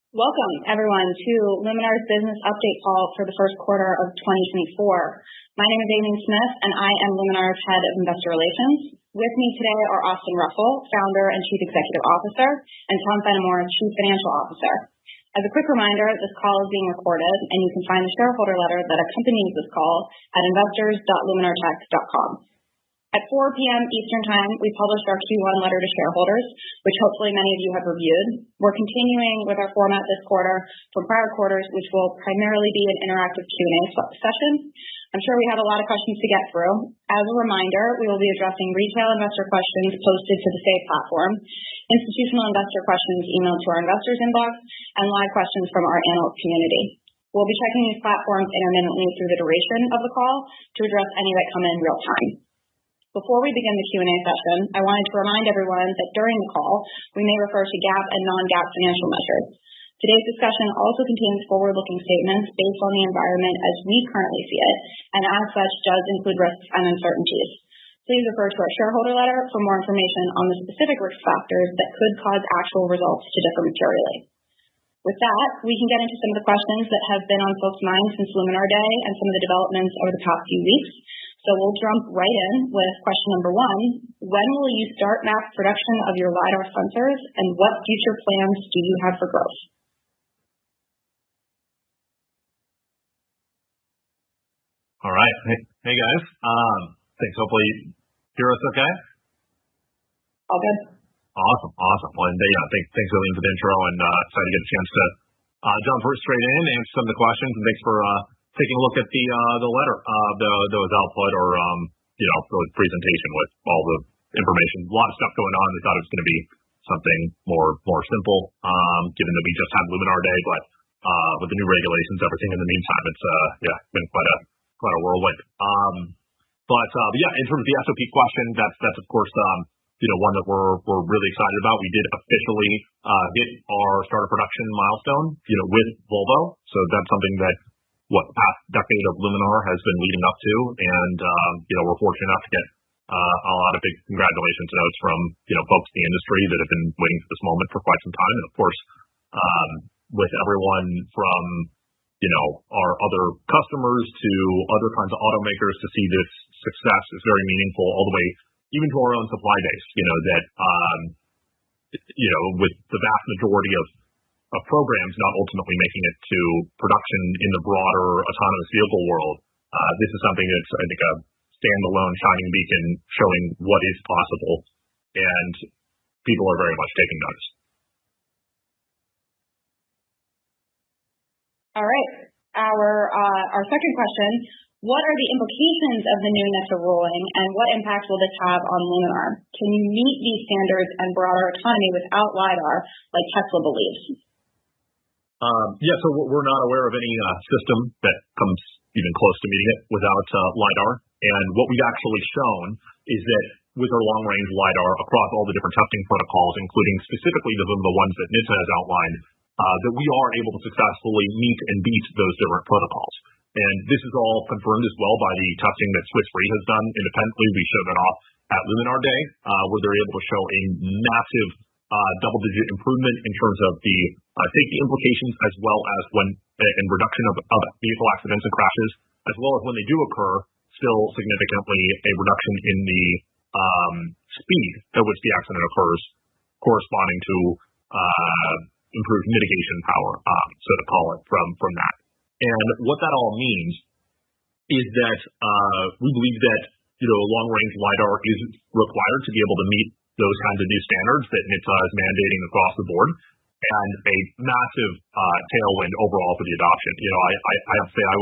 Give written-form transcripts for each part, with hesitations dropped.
Welcome, everyone, to Luminar's business update call for the first quarter of 2024. My name is Amy Smith, and I am Luminar's Head of Investor Relations. With me today are Austin Russell, Founder and Chief Executive Officer, and Tom Fenimore, Chief Financial Officer. As a quick reminder, this call is being recorded, and you can find the shareholder letter that accompanies this call at investors.luminartech.com. At 4 p.m. Eastern Time, we published our Q1 letter to shareholders, which hopefully many of you have reviewed. We're continuing with our format this quarter from prior quarters, which will primarily be an interactive Q&A session. I'm sure we have a lot of questions to get through. As a reminder, we will be addressing retail investor questions posted to the SAY platform, institutional investor questions emailed to our investors inbox, and live questions from our analyst community. We'll be checking these platforms intermittently through the duration of the call to address any that come in real time. Before we begin the Q&A session, I wanted to remind everyone that during the call, we may refer to GAAP and non-GAAP financial measures. Today's discussion also contains forward-looking statements based on the environment as we currently see it, and as such does include risks and uncertainties. Please refer to our shareholder letter for more information on the specific risk factors that could cause actual results to differ materially. With that, we can get into some of the questions that have been on folks' minds since Luminar Day and some of the developments over the past few weeks. So we'll jump right in with question number one. When will you start mass production of your LiDAR sensors, and what future plans do you have for growth? All right. Hey guys. Thanks. Hopefully you hear us okay? All good. Awesome. Well, and thanks Eileen for the intro, and excited to get a chance to jump straight in, answer some of the questions, and thanks for taking a look at the letter that was output, or the presentation with all the information. A lot of stuff going on. We thought it was going to be something more simple, given that we just had Luminar Day, but with the new regulations, everything in the meantime, it's been quite a whirlwind. But in terms of the SOP question, that's of course one that we're really excited about. We did officially hit our start of production milestone, with Volvo. So that's something that the past decade of Luminar has been leading up to, and we're fortunate enough to get a lot of big congratulations notes from folks in the industry that have been waiting for this moment for quite some time, and of course with everyone from our other customers to other kinds of automakers to see this success is very meaningful, all the way even to our own supply base. That with the vast majority of programs not ultimately making it to production in the broader autonomous vehicle world, this is something that's, I think, a standalone shining beacon showing what is possible, and people are very much taking notice. All right. Our second question: what are the implications of the new NHTSA ruling, and what impact will this have on Luminar? Can you meet these standards and broader autonomy without LiDAR, like Tesla believes? So we're not aware of any system that comes even close to meeting it without LiDAR. And what we've actually shown is that with our long-range LiDAR across all the different testing protocols, including specifically the ones that NHTSA has outlined, that we are able to successfully meet and beat those different protocols. And this is all confirmed as well by the testing that Swiss Re has done independently. We showed that off at Luminar Day, where they're able to show a massive double-digit improvement in terms of the safety implications, as well as in reduction of vehicle accidents and crashes, as well as when they do occur, still significantly a reduction in the speed at which the accident occurs, corresponding to improved mitigation power, so to call it, from that. And what that all means is that we believe that long-range LiDAR is required to be able to meet those kinds of new standards that NHTSA is mandating across the board, and a massive tailwind overall for the adoption. I have to say I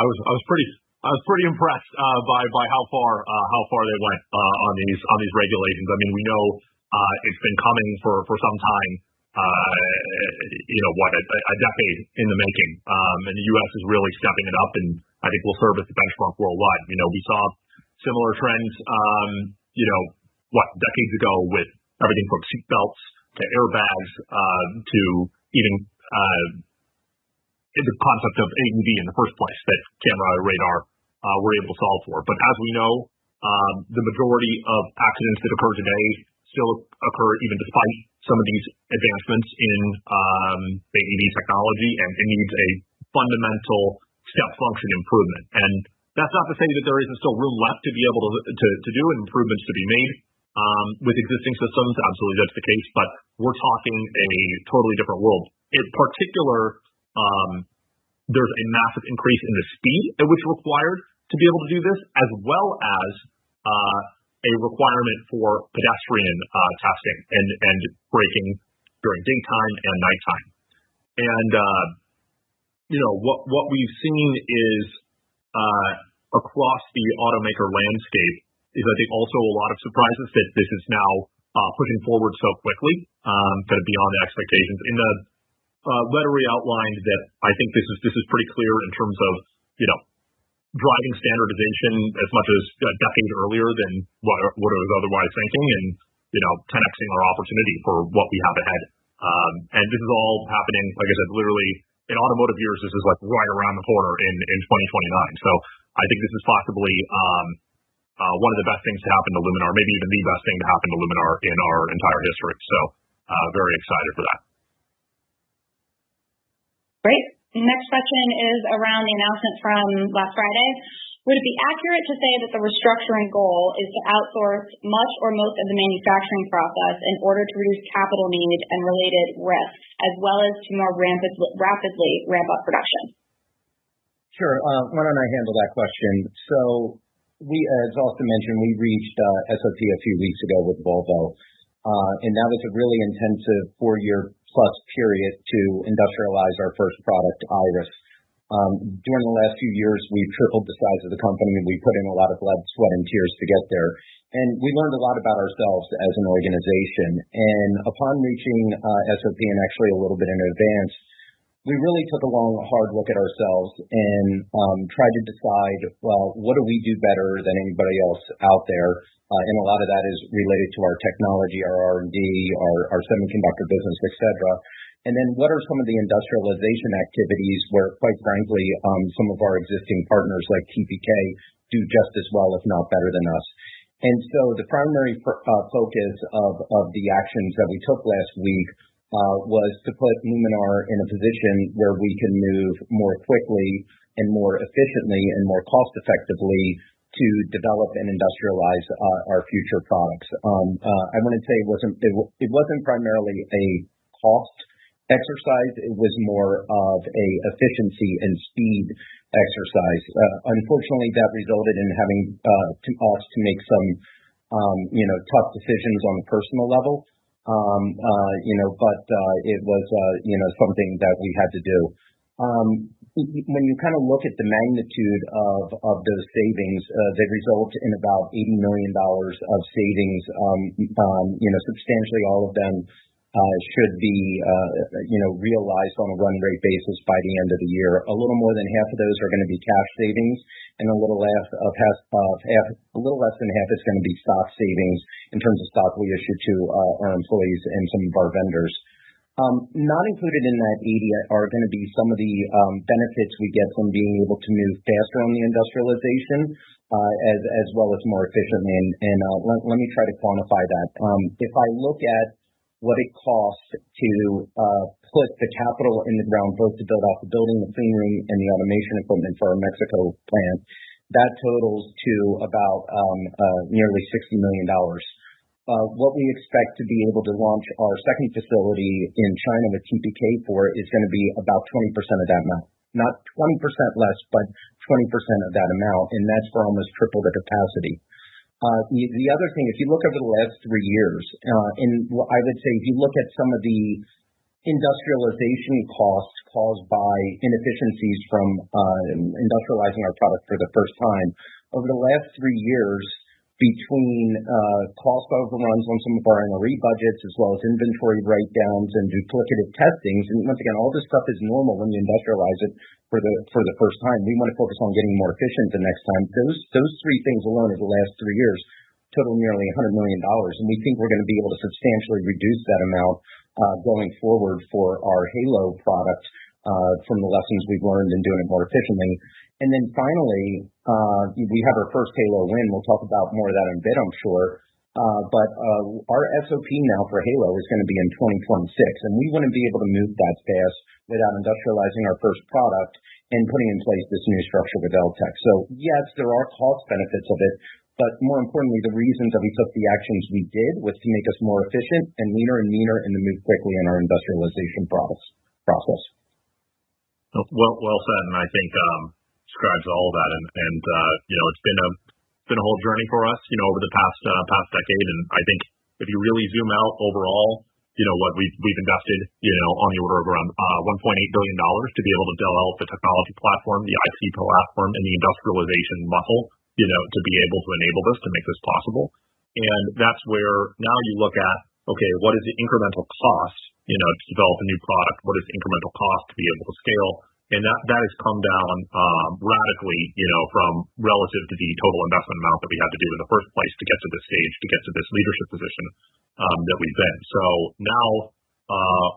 was pretty impressed by how far they went on these regulations. I mean, we know it's been coming for some time. A decade in the making, and the U.S. is really stepping it up, and I think will serve as the benchmark worldwide. We saw similar trends, decades ago with everything from seatbelts to airbags to even the concept of AEB in the first place that camera radar were able to solve for. But as we know, the majority of accidents that occur today still occur even despite some of these advancements in the EV technology, and it needs a fundamental step function improvement. And that's not to say that there isn't still room left to be able to do improvements to be made with existing systems. Absolutely, that's the case. But we're talking a totally different world. In particular, there's a massive increase in the speed at which required to be able to do this, as well as a requirement for pedestrian testing and braking during daytime and nighttime. And what we've seen is across the automaker landscape is, I think, also a lot of surprises that this is now pushing forward so quickly, kind of beyond the expectations. In the letter we outlined that I think this is pretty clear in terms of driving standardization as much as a decade earlier than what I was otherwise thinking, and 10xing our opportunity for what we have ahead. And this is all happening, like I said, literally in automotive years. This is like right around the corner in 2029. So I think this is possibly one of the best things to happen to Luminar, maybe even the best thing to happen to Luminar in our entire history. So very excited for that. Great. Next question is around the announcement from last Friday. Would it be accurate to say that the restructuring goal is to outsource much or most of the manufacturing process in order to reduce capital need and related risks, as well as to more rapidly ramp up production? Sure. Why don't I handle that question? So we, as Austin mentioned, we reached SOP a few weeks ago with Volvo, and that was a really intensive 4-year plus period to industrialize our first product, Iris. During the last few years, we've tripled the size of the company, and we put in a lot of blood, sweat, and tears to get there. And we learned a lot about ourselves as an organization. And upon reaching SOP, and actually a little bit in advance, we really took a long, hard look at ourselves and tried to decide, well, what do we do better than anybody else out there? And a lot of that is related to our technology, our R&D, our semiconductor business, et cetera. And then what are some of the industrialization activities where, quite frankly, some of our existing partners like TPK do just as well, if not better than us. And so the primary focus of the actions that we took last week was to put Luminar in a position where we can move more quickly and more efficiently and more cost effectively to develop and industrialize our future products. I want to say it wasn't primarily a cost exercise. It was more of a efficiency and speed exercise. Unfortunately, that resulted in having us to make some tough decisions on the personal level. But it was something that we had to do. When you kind of look at the magnitude of those savings, they result in about $80 million of savings. Substantially all of them should be realized on a run rate basis by the end of the year. A little more than half of those are going to be cash savings, and a little less than half is going to be stock savings in terms of stock we issue to our employees and some of our vendors. Not included in that 80 are going to be some of the benefits we get from being able to move faster on the industrialization, as well as more efficiently. And let me try to quantify that. If I look at what it costs to put the capital in the ground, both to build out the building, the clean room, and the automation equipment for our Mexico plant, that totals to about nearly $60 million. What we expect to be able to launch our second facility in China with TPK for is going to be about 20% of that amount. Not 20% less, but 20% of that amount, and that's for almost triple the capacity. The other thing, if you look over the last 3 years, and I would say if you look at some of the industrialization costs caused by inefficiencies from industrializing our product for the first time, over the last 3 years, between cost overruns on some of our NRE budgets, as well as inventory write-downs and duplicative testings, and once again, all this stuff is normal when you industrialize it for the first time. We want to focus on getting more efficient the next time. Those 3 things alone over the last 3 years total nearly $100 million, and we think we're going to be able to substantially reduce that amount going forward for our Halo product from the lessons we've learned in doing it more efficiently. And then finally, we have our first Halo win. We'll talk about more of that in a bit, I'm sure. But our SOP now for Halo is going to be in 2026, and we wouldn't be able to move that fast without industrializing our first product and putting in place this new structure with LTEC. So yes, there are cost benefits of it, but more importantly, the reasons that we took the actions we did was to make us more efficient and leaner and meaner and to move quickly in our industrialization process. Well said, and I think describes all of that, and it's been a whole journey for us, over the past decade, and I think if you really zoom out overall, what we've invested, on the order of around $1.8 billion to be able to develop the technology platform, the IT platform, and the industrialization muscle, to be able to enable this, to make this possible. And that's where now you look at, okay, what is the incremental cost, to develop a new product? What is the incremental cost to be able to scale? And that has come down radically, from relative to the total investment amount that we had to do in the first place to get to this stage, to get to this leadership position that we've been. So now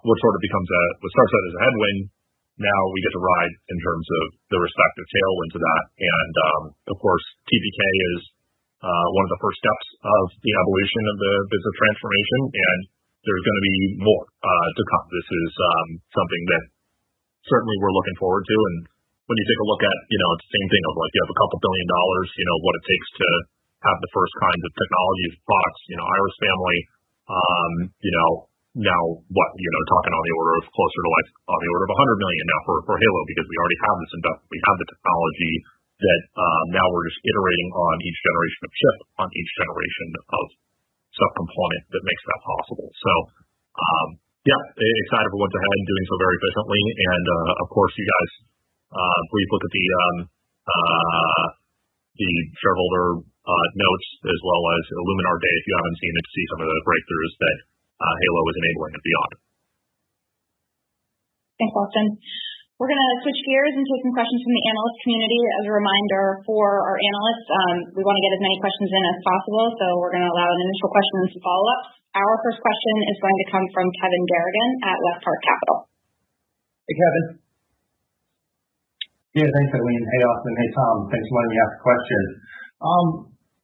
what sort of what starts out as a headwind, now we get to ride in terms of the respective tailwinds of that. And of course, TPK is one of the first steps of the evolution of the business transformation, and there's going to be more to come. This is something that certainly we're looking forward to. And when you take a look at, it's the same thing of like you have a couple $2 billion, what it takes to have the first kinds of technologies, products, Iris family, now what, talking on the order of closer to like on the order of 100 million now for Halo, because we already have this investment, we have the technology that now we're just iterating on each generation of chip, on each generation of subcomponent that makes that possible. So, excited for what's ahead and doing so very efficiently. And of course, you guys, please look at the shareholder notes as well as Luminar Day if you haven't seen it, to see some of the breakthroughs that Halo is enabling and beyond. Thanks, Austin. We're going to switch gears and take some questions from the analyst community. As a reminder for our analysts, we want to get as many questions in as possible, so we're going to allow an initial question and some follow-ups. Our first question is going to come from Kevin Garrigan at West Park Capital. Hey, Kevin. Yeah, thanks, Eileen. Hey, Austin. Hey, Tom. Thanks for letting me ask a question.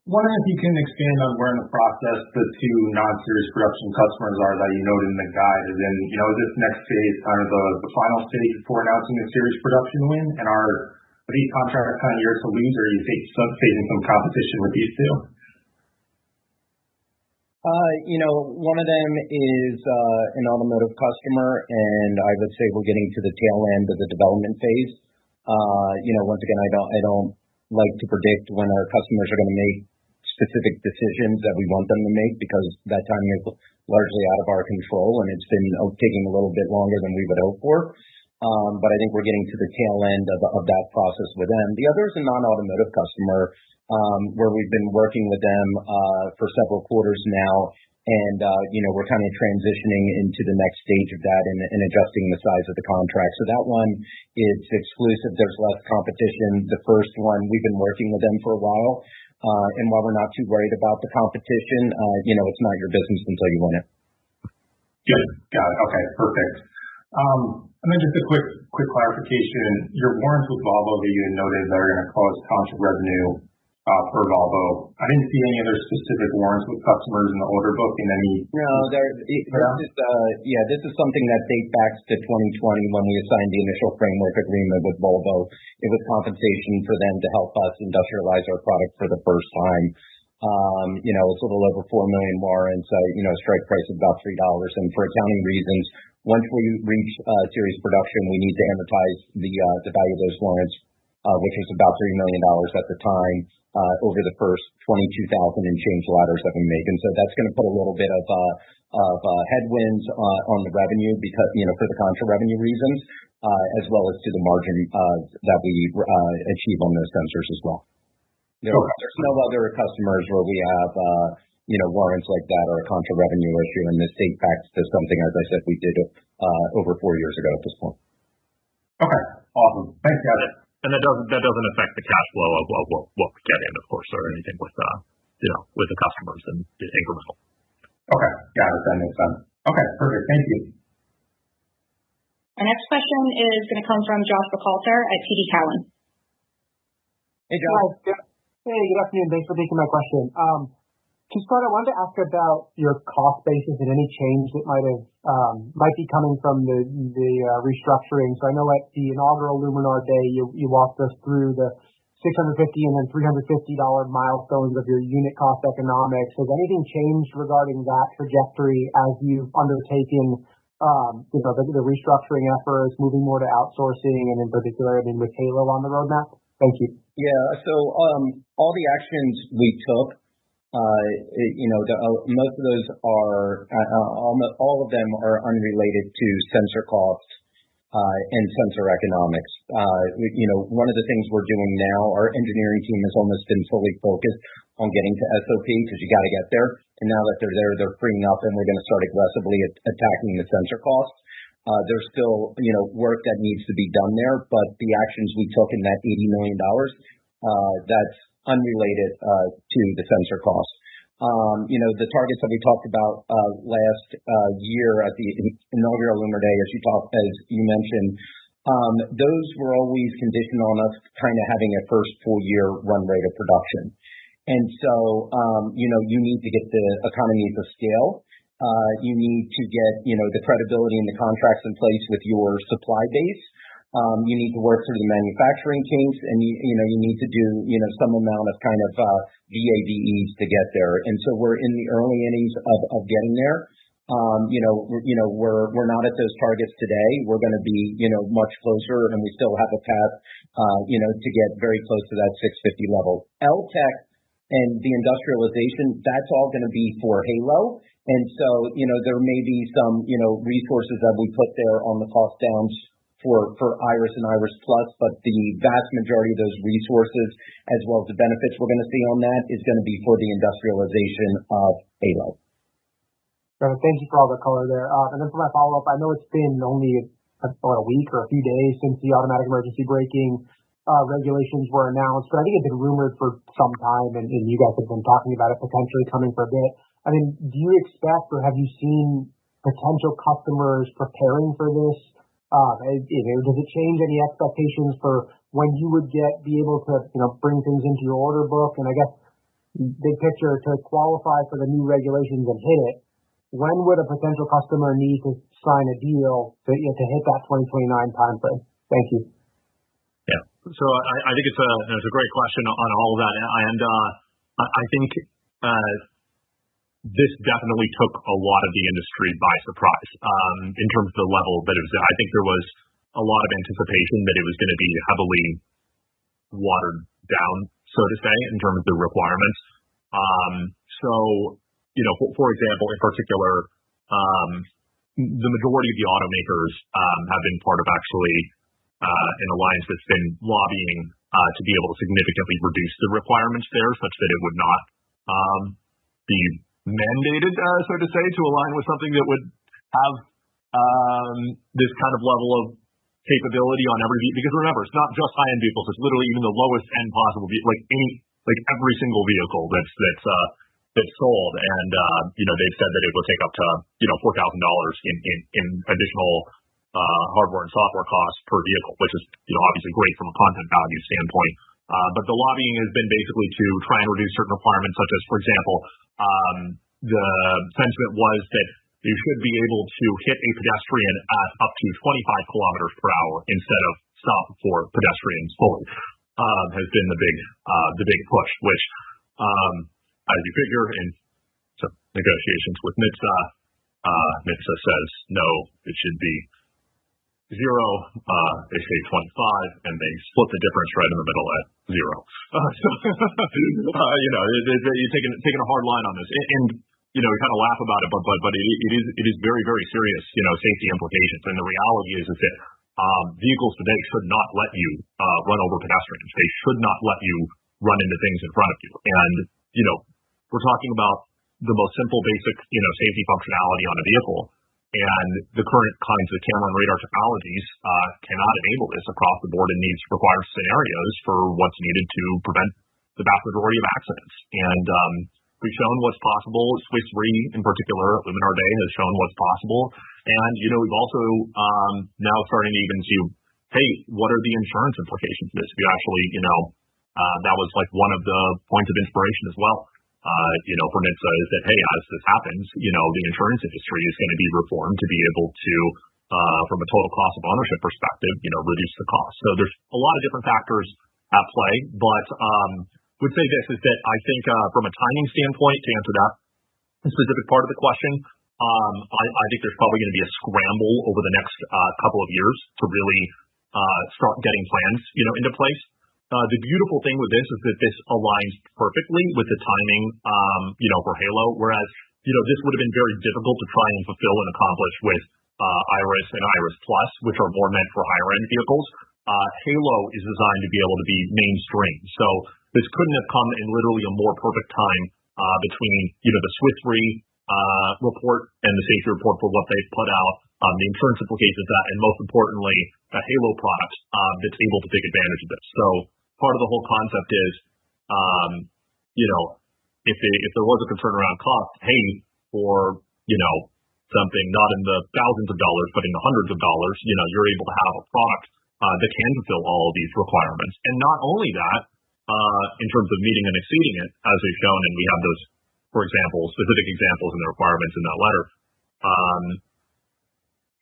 Wondering if you can expand on where in the process the two non-series production customers are that you noted in the guide. Is this next phase kind of the final stage before announcing a series production win? And are these contracts kind of yours to lose, or are you facing some competition with these two? One of them is an automotive customer, and I would say we're getting to the tail end of the development phase. Once again, I don't like to predict when our customers are going to make specific decisions that we want them to make, because that timing is largely out of our control, and it's been taking a little bit longer than we would hope for. But I think we're getting to the tail end of that process with them. The other is a non-automotive customer, where we've been working with them for several quarters now, and we're kind of transitioning into the next stage of that and adjusting the size of the contract. So that one is exclusive. There's less competition. The first one, we've been working with them for a while, and while we're not too worried about the competition, it's not your business until you win it. Good. Got it. Okay, perfect. And then just a quick clarification. Your warrants with Volvo that you had noted that are going to cause contra revenue for Volvo. I didn't see any other specific warrants with customers in the order book in any. No, this is something that dates back to 2020 when we assigned the initial framework agreement with Volvo. It was compensation for them to help us industrialize our product for the first time. It's a little over 4 million warrants, strike price of about $3. And for accounting reasons, once we reach series production, we need to amortize the value of those warrants, which was about $3 million at the time, over the first 22,000 and change ladders that we make. And so that's going to put a little bit of headwinds on the revenue because, for the contra revenue reasons, as well as to the margin that we achieve on those sensors as well. There's no other customers where we have, warrants like that or a contra revenue issue, and this dates back to something, as I said, we did over 4 years ago at this point. Okay, awesome. Thanks, guys. And that doesn't affect the cash flow of what we get in, of course, or anything with the customers and the incremental. Okay, got it. That makes sense. Okay, perfect. Thank you. Our next question is going to come from Josh Buchalter at TD Cowen. Hey, Josh. Hey, good afternoon. Thanks for taking my question. To start, I wanted to ask about your cost basis and any change that might be coming from the restructuring. So I know at the inaugural Luminar Day, you walked us through the $650 and then $350 milestones of your unit cost economics. Has anything changed regarding that trajectory as you've undertaken the restructuring efforts, moving more to outsourcing, and in particular, with Halo on the roadmap? Thank you. Yeah. So all the actions we took, most of those are, all of them are unrelated to sensor costs and sensor economics. One of the things we're doing now, our engineering team has almost been fully focused on getting to SOP because you got to get there. And now that they're there, they're freeing up, and we're going to start aggressively attacking the sensor costs. There's still, work that needs to be done there, but the actions we took in that $80 million, that's unrelated to the sensor costs. The targets that we talked about last year at the inaugural Luminar Day, as you mentioned, those were always conditioned on us kind of having a first full year run rate of production. And so, you need to get the economies of scale. You need to get, the credibility and the contracts in place with your supply base. You need to work through the manufacturing kinks, and you need to do some amount of kind of VAVEs to get there. And so we're in the early innings of getting there. We're not at those targets today. We're going to be much closer, and we still have a path to get very close to that 650 level. LTech and the industrialization, that's all going to be for Halo. And so there may be some resources that we put there on the cost downs for Iris and Iris Plus, but the vast majority of those resources, as well as the benefits we're going to see on that, is going to be for the industrialization of Halo. Thank you for all the color there. And then for my follow-up, I know it's been only a week or a few days since the automatic emergency braking regulations were announced, but I think it's been rumored for some time, and you guys have been talking about it potentially coming for a bit. I mean, do you expect, or have you seen potential customers preparing for this? Does it change any expectations for when you would be able to, bring things into your order book? And I guess big picture, to qualify for the new regulations and hit it, when would a potential customer need to sign a deal to hit that 2029 timeframe? Thank you. Yeah. So I think it's a great question on all of that, and I think this definitely took a lot of the industry by surprise in terms of the level that it was at. I think there was a lot of anticipation that it was going to be heavily watered down, so to say, in terms of the requirements. For example, in particular, the majority of the automakers have been part of actually an alliance that's been lobbying to be able to significantly reduce the requirements there such that it would not be mandated, so to say, to align with something that would have this kind of level of capability on every vehicle. Because remember, it's not just high-end vehicles; it's literally even the lowest end possible vehicle, like every single vehicle that's sold. And they've said that it will take up to $4,000 in additional hardware and software costs per vehicle, which is obviously great from a content value standpoint. But the lobbying has been basically to try and reduce certain requirements, such as, for example, the sentiment was that you should be able to hit a pedestrian at up to 25 kilometers per hour instead of stop for pedestrians fully, has been the big push, which, as you figure, in some negotiations with NHTSA says, no, it should be 0, they say 25, and they split the difference right in the middle at 0. You're taking a hard line on this, and we kind of laugh about it, but it is very, very serious, safety implications. And the reality is that vehicles today should not let you run over pedestrians. They should not let you run into things in front of you. And we're talking about the most simple, basic, safety functionality on a vehicle. And the current kinds of camera and radar technologies cannot enable this across the board and requires scenarios for what's needed to prevent the vast majority of accidents. And we've shown what's possible. Swiss Re, in particular, Luminar Day, has shown what's possible. And, we've also now starting to even see, hey, what are the insurance implications of this? We actually, that was like one of the points of inspiration as well. for NHTSA is that, hey, as this happens, the insurance industry is going to be reformed to be able to, from a total cost of ownership perspective, reduce the cost. So there's a lot of different factors at play, but would say this is that I think from a timing standpoint, to answer that specific part of the question, I think there's probably going to be a scramble over the next couple of years to really start getting plans, into place. The beautiful thing with this is that this aligns perfectly with the timing, for Halo, whereas, this would have been very difficult to try and fulfill and accomplish with Iris and Iris Plus, which are more meant for higher end vehicles. Halo is designed to be able to be mainstream. So this couldn't have come in literally a more perfect time between, the Swiss Re report and the safety report for what they've put out, the insurance implications of that, and most importantly, a Halo product that's able to take advantage of this. So part of the whole concept is, if there was a concern around cost, hey, for, something not in the thousands of dollars, but in the hundreds of dollars, you're able to have a product that can fulfill all of these requirements. And not only that, in terms of meeting and exceeding it, as we've shown, and we have those, for example, specific examples in the requirements in that letter,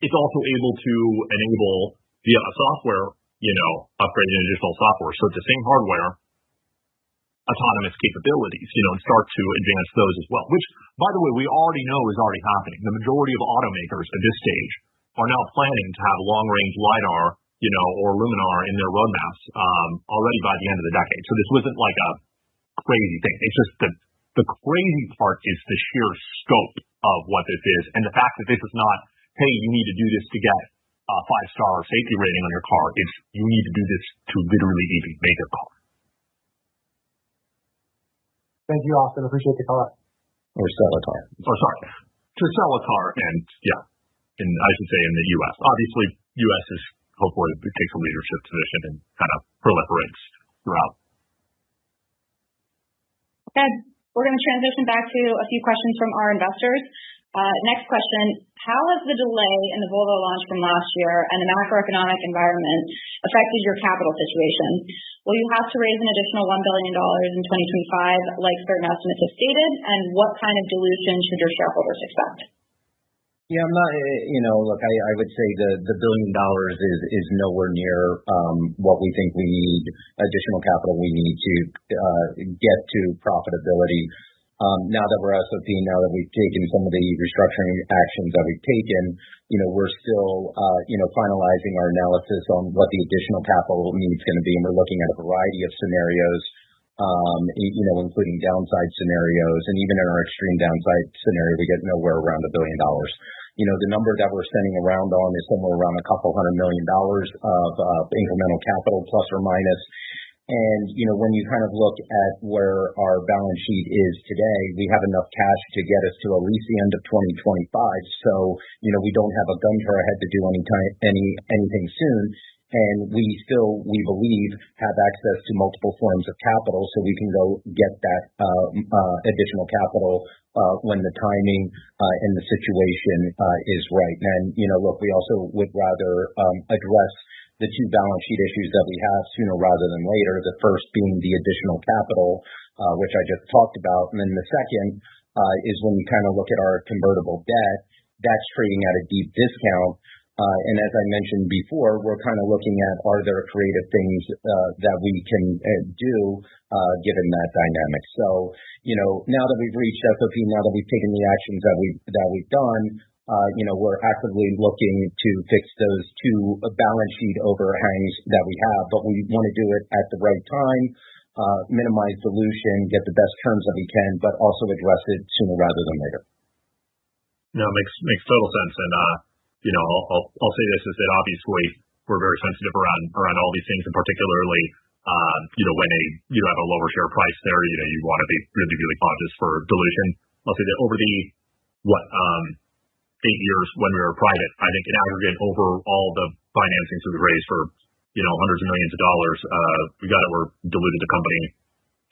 it's also able to enable via a software, upgrade and additional software. So it's the same hardware, autonomous capabilities, and start to advance those as well, which, by the way, we already know is already happening. The majority of automakers at this stage are now planning to have long-range LiDAR, or Luminar in their roadmaps already by the end of the decade. So this wasn't like a crazy thing. It's just the crazy part is the sheer scope of what this is, and the fact that this is not, hey, you need to do this to get a 5-star safety rating on your car. It's you need to do this to literally even make your car. Thank you, Austin. Appreciate the call. Or sell a car. Or sorry, to sell a car, and I should say in the U.S. Obviously, U.S. is hopefully it takes a leadership position and kind of proliferates throughout. Okay, we're going to transition back to a few questions from our investors. Next question, how has the delay in the Volvo launch from last year and the macroeconomic environment affected your capital situation? Will you have to raise an additional $1 billion in 2025, like certain estimates have stated, and what kind of dilution should your shareholders expect? Yeah, I'm not, look, I would say the $1 billion is nowhere near what we think we need, additional capital we need to get to profitability. Now that we're SOP, now that we've taken some of the restructuring actions that we've taken, we're still, finalizing our analysis on what the additional capital need is going to be. And we're looking at a variety of scenarios, including downside scenarios. And even in our extreme downside scenario, we get nowhere around $1 billion. The number that we're sending around on is somewhere around $200 million of incremental capital, plus or minus. And, when you kind of look at where our balance sheet is today, we have enough cash to get us to at least the end of 2025. So, we don't have a gun to our head to do anything soon. And we believe, have access to multiple forms of capital, so we can go get that additional capital when the timing and the situation is right. And, look, we also would rather address the two balance sheet issues that we have sooner rather than later, the first being the additional capital, which I just talked about. And then the second is when you kind of look at our convertible debt, that's trading at a deep discount. And as I mentioned before, we're kind of looking at, are there creative things that we can do given that dynamic? So, now that we've reached SOP, now that we've taken the actions that we've done, we're actively looking to fix those two balance sheet overhangs that we have, but we want to do it at the right time, minimize dilution, get the best terms that we can, but also address it sooner rather than later. No, it makes total sense. And, I'll say this is that obviously we're very sensitive around all these things, and particularly, when you have a lower share price there, you want to be really, really cautious for dilution. I'll say that over the, 8 years when we were private, I think in aggregate over all the financings we raised for, hundreds of millions of dollars, we're diluted the company,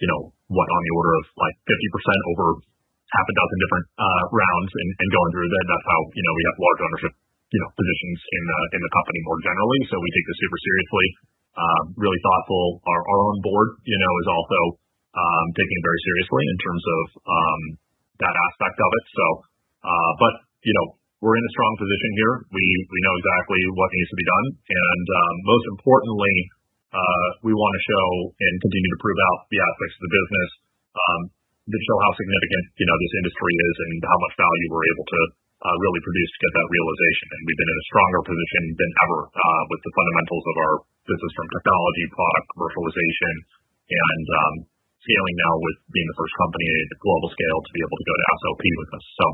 on the order of like 50% over half a dozen different rounds and going through that. That's how, we have large ownership, positions in the company more generally. So we take this super seriously, really thoughtful. Our own board, is also, taking it very seriously in terms of that aspect of it. So, but we're in a strong position here. We know exactly what needs to be done, and most importantly, we want to show and continue to prove out the aspects of the business that show how significant this industry is and how much value we're able to really produce to get that realization. And we've been in a stronger position than ever with the fundamentals of our business from technology, product commercialization, and scaling now with being the first company at the global scale to be able to go to SOP with us. So,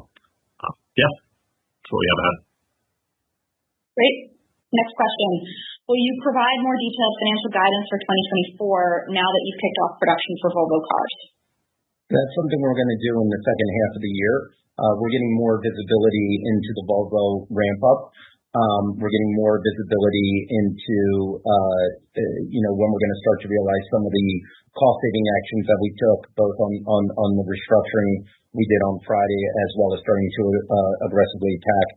that's what we have ahead. Great. Next question. Will you provide more detailed financial guidance for 2024 now that you've kicked off production for Volvo cars? That's something we're going to do in the second half of the year. We're getting more visibility into the Volvo ramp-up. We're getting more visibility into when we're going to start to realize some of the cost-saving actions that we took, both on the restructuring we did on Friday, as well as starting to aggressively attack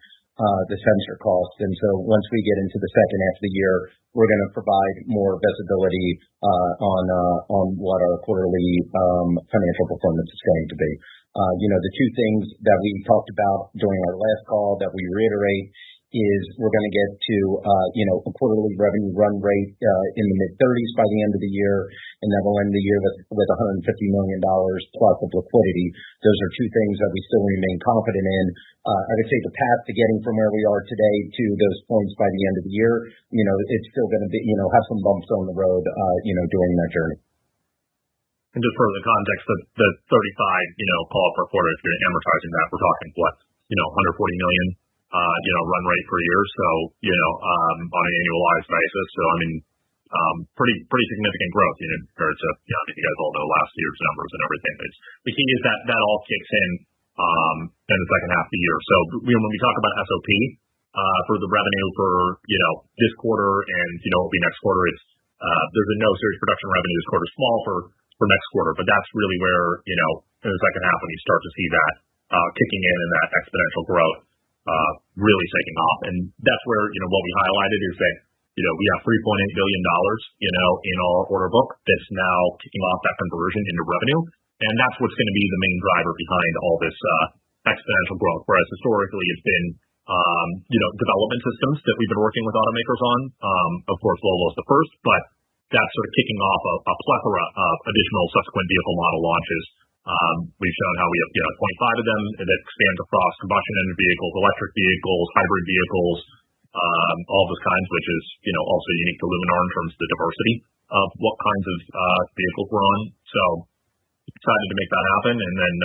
the sensor costs. And so once we get into the second half of the year, we're going to provide more visibility on what our quarterly financial performance is going to be. The two things that we talked about during our last call that we reiterate is we're going to get to a quarterly revenue run rate in the mid-30s by the end of the year, and then we'll end the year with $150 million plus of liquidity. Those are two things that we still remain confident in. I would say the path to getting from where we are today to those points by the end of the year, it's still going to be have some bumps on the road during that journey. And just for the context, the 35 call per quarter, if you're amortizing that, we're talking what 140 million run rate per year. So on an annualized basis. So I mean, pretty significant growth compared to you guys all know last year's numbers and everything. The key is that all kicks in the second half of the year. So when we talk about SOP for the revenue for this quarter and it'll be next quarter, it's there's no series production revenue this quarter, small for next quarter, but that's really where in the second half when you start to see that kicking in and that exponential growth really taking off. And that's where what we highlighted is that we have $3.8 billion in our order book that's now kicking off that conversion into revenue, and that's what's going to be the main driver behind all this exponential growth. Whereas historically it's been development systems that we've been working with automakers on. Of course, Volvo's the first, but that's sort of kicking off a plethora of additional subsequent vehicle model launches. We've shown how we have 25 of them that expand across combustion engine vehicles, electric vehicles, hybrid vehicles, all those kinds, which is also unique to Luminar in terms of the diversity of what kinds of vehicles we're on. So excited to make that happen. And then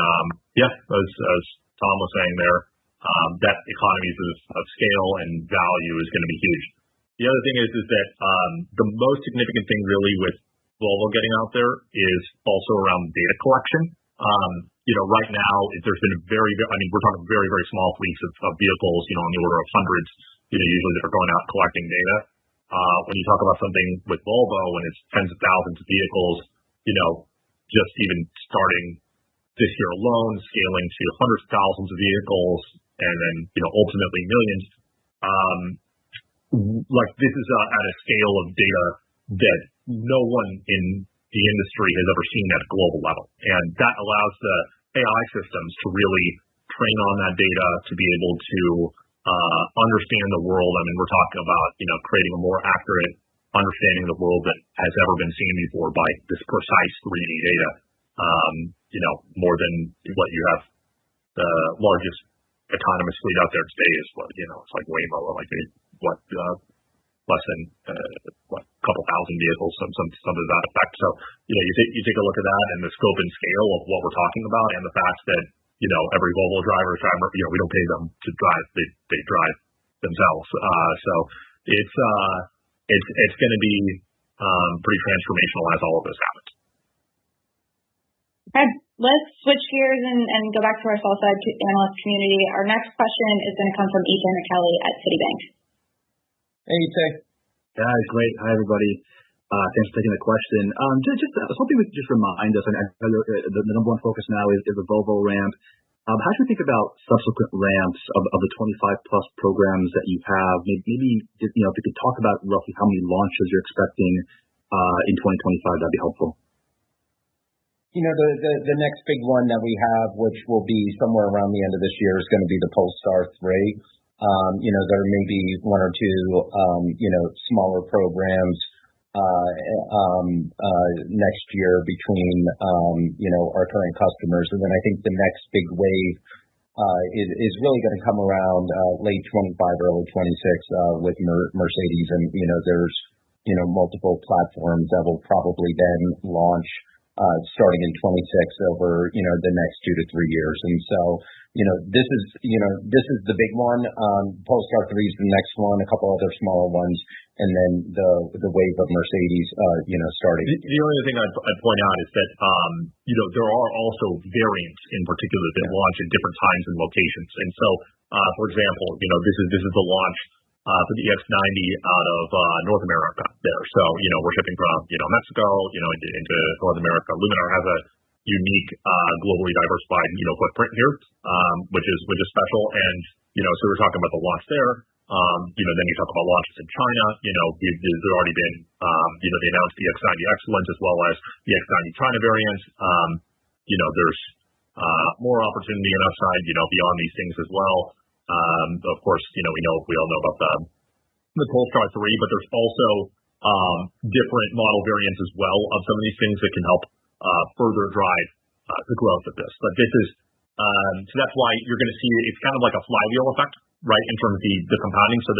as Tom was saying there, that economies of scale and value is going to be huge. The other thing is that the most significant thing really with Volvo getting out there is also around data collection. Right now there's been we're talking very, very small fleets of vehicles, on the order of hundreds, usually that are going out collecting data. When you talk about something with Volvo, when it's tens of thousands of vehicles, just even starting this year alone, scaling to hundreds of thousands of vehicles, and then ultimately millions. This is at a scale of data that no one in the industry has ever seen at a global level. And that allows the AI systems to really train on that data to be able to understand the world. I mean, we're talking about, creating a more accurate understanding of the world that has ever been seen before by this precise 3D data. More than what you have. The largest autonomous fleet out there today is it's like Waymo, or less than a couple thousand vehicles, some of that effect. So you take a look at that and the scope and scale of what we're talking about, and the fact that every Volvo driver, we don't pay them to drive; they drive themselves. So it's going to be pretty transformational as all of this happens. Okay, let's switch gears and go back to our sell-side analyst community. Our next question is going to come from Itay Michaeli at Citibank. Hey, Itay. Yeah, great. Hi, everybody. Thanks for taking the question. I was hoping you could just remind us, and the number one focus now is the Volvo ramp. How should we think about subsequent ramps of the 25 plus programs that you have? Maybe if you could talk about roughly how many launches you're expecting in 2025, that'd be helpful. The next big one that we have, which will be somewhere around the end of this year, is going to be the Polestar 3. There may be one or two, smaller programs next year between, our current customers. And then I think the next big wave is really going to come around late 25, early 26 with Mercedes. And, there's, multiple platforms that will probably then launch starting in 26 over, the next 2 to 3 years. And so, this is the big one. Polestar 3 is the next one, a couple other smaller ones, and then the wave of Mercedes, starting. The only thing I'd point out is that, there are also variants in particular that launch at different times and locations. And so, for example, this is the launch for the EX90 out of North America there. So, we're shipping from, Mexico, into North America. Luminar has a unique, globally diversified, footprint here, which is special. And, so we're talking about the launch there. Then you talk about launches in China. There's already been, they announced the EX90 Excellence as well as the EX90 China variants. There's more opportunity and upside, beyond these things as well. Of course, we all know about the Polestar 3, but there's also different model variants as well of some of these things that can help further drive the growth of this. But this is so that's why you're going to see it's kind of like a flywheel effect, right? In terms of the compounding. So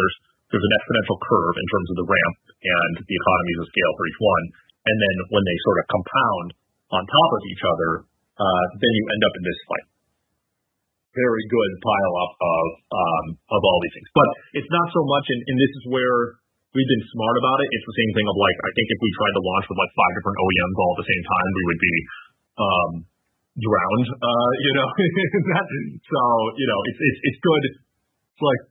there's an exponential curve in terms of the ramp and the economies of scale for each one, and then when they sort of compound on top of each other, then you end up in this very good pile up of all these things. But it's not so much, and this is where we've been smart about it. It's the same thing of like, I think if we tried to launch with like 5 different OEMs all at the same time, we would be drowned, So, it's good. It's like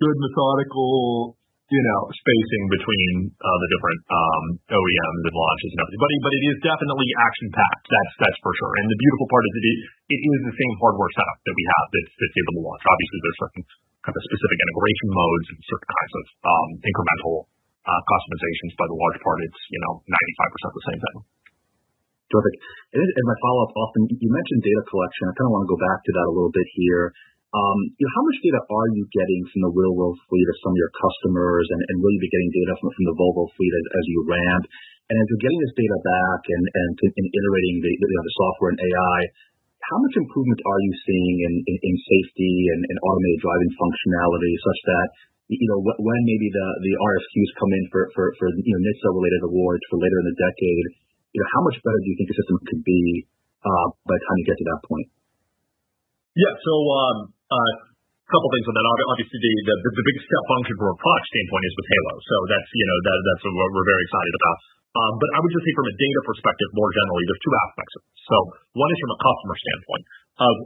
good methodical, spacing between the different OEMs and launches and everything. But it is definitely action-packed. That's for sure. And the beautiful part is it is the same hardware setup that we have that's able to launch. Obviously, there's certain kind of specific integration modes and certain kinds of incremental customizations. But the large part, it's 95% the same thing. Terrific. And my follow-up, Austin, you mentioned data collection. I kind of want to go back to that a little bit here. How much data are you getting from the real-world fleet of some of your customers, and will you be getting data from the Volvo fleet as you ramp? And as you're getting this data back and iterating the software and AI, how much improvement are you seeing in safety and automated driving functionality, such that when maybe the RFQs come in for NHTSA-related awards for later in the decade, how much better do you think the system could be by the time you get to that point? Yeah. So, a couple things on that. Obviously, the big step function from a product standpoint is with Halo. So that's what we're very excited about. But I would just say from a data perspective, more generally, there's two aspects of it. So one is from a customer standpoint,